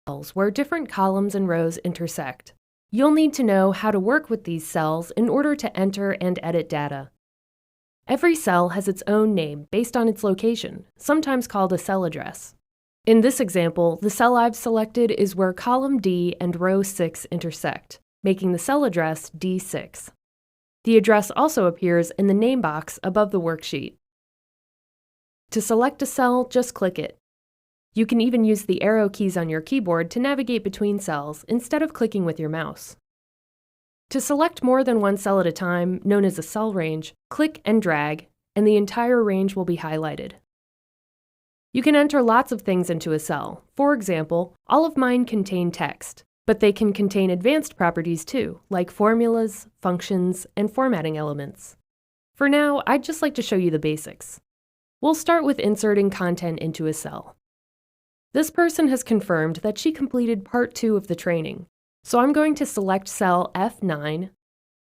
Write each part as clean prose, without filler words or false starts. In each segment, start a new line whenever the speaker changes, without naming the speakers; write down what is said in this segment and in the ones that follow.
cells where different columns and rows intersect. You'll need to know how to work with these cells in order to enter and edit data. Every cell has its own name based on its location, sometimes called a cell address. In this example, the cell I've selected is where column D and row 6 intersect, making the cell address D6. The address also appears in the name box above the worksheet. To select a cell, just click it. You can even use the arrow keys on your keyboard to navigate between cells instead of clicking with your mouse. To select more than one cell at a time, known as a cell range, click and drag, and the entire range will be highlighted. You can enter lots of things into a cell. For example, all of mine contain text, but they can contain advanced properties too, like formulas, functions, and formatting elements. For now, I'd just like to show you the basics. We'll start with inserting content into a cell. This person has confirmed that she completed part 2 of the training, so I'm going to select cell F9,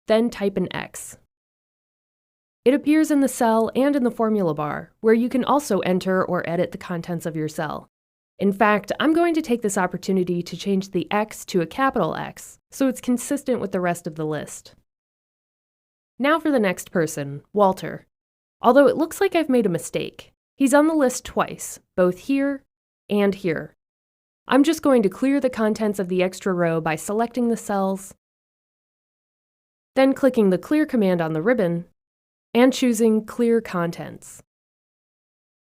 then type an X. It appears in the cell and in the formula bar, where you can also enter or edit the contents of your cell. In fact, I'm going to take this opportunity to change the X to a capital X, so it's consistent with the rest of the list. Now for the next person, Walter. Although it looks like I've made a mistake. He's on the list twice, both here and here. I'm just going to clear the contents of the extra row by selecting the cells, then clicking the Clear command on the ribbon, and choosing Clear Contents.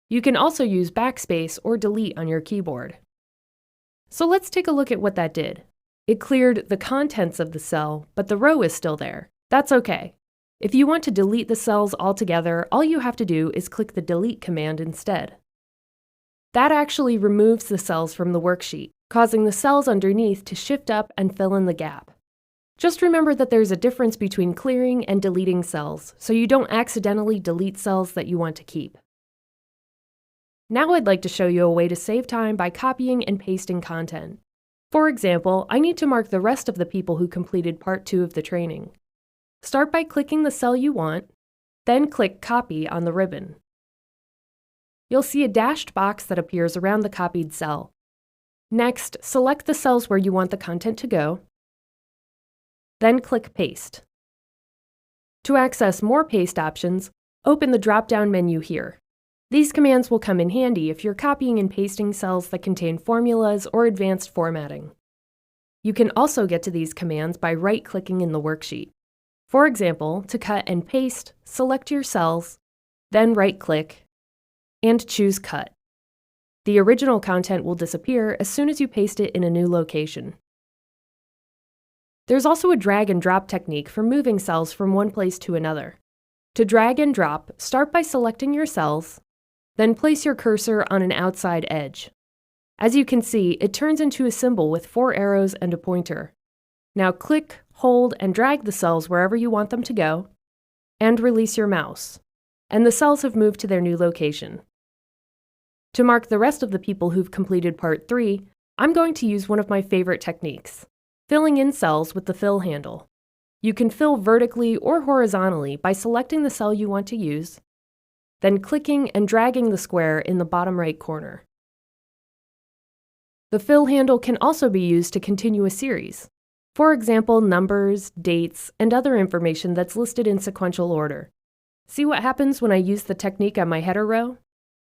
You can also use backspace or delete on your keyboard. So let's take a look at what that did. It cleared the contents of the cell, but the row is still there. That's okay. If you want to delete the cells altogether, all you have to do is click the Delete command instead. That actually removes the cells from the worksheet, causing the cells underneath to shift up and fill in the gap. Just remember that there's a difference between clearing and deleting cells, so you don't accidentally delete cells that you want to keep. Now I'd like to show you a way to save time by copying and pasting content. For example, I need to mark the rest of the people who completed part 2 of the training. Start by clicking the cell you want, then click Copy on the ribbon. You'll see a dashed box that appears around the copied cell. Next, select the cells where you want the content to go, then click Paste. To access more paste options, open the drop-down menu here. These commands will come in handy if you're copying and pasting cells that contain formulas or advanced formatting. You can also get to these commands by right-clicking in the worksheet. For example, to cut and paste, select your cells, then right-click, and choose Cut. The original content will disappear as soon as you paste it in a new location. There's also a drag and drop technique for moving cells from one place to another. To drag and drop, start by selecting your cells, then place your cursor on an outside edge. As you can see, it turns into a symbol with 4 arrows and a pointer. Now click, hold, and drag the cells wherever you want them to go, and release your mouse, and the cells have moved to their new location. To mark the rest of the people who've completed part 3, I'm going to use one of my favorite techniques, filling in cells with the fill handle. You can fill vertically or horizontally by selecting the cell you want to use, then clicking and dragging the square in the bottom right corner. The fill handle can also be used to continue a series. For example, numbers, dates, and other information that's listed in sequential order. See what happens when I use the technique on my header row?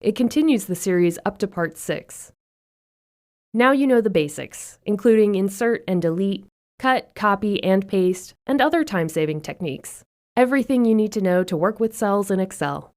It continues the series up to part 6. Now you know the basics, including insert and delete, cut, copy, and paste, and other time-saving techniques. Everything you need to know to work with cells in Excel.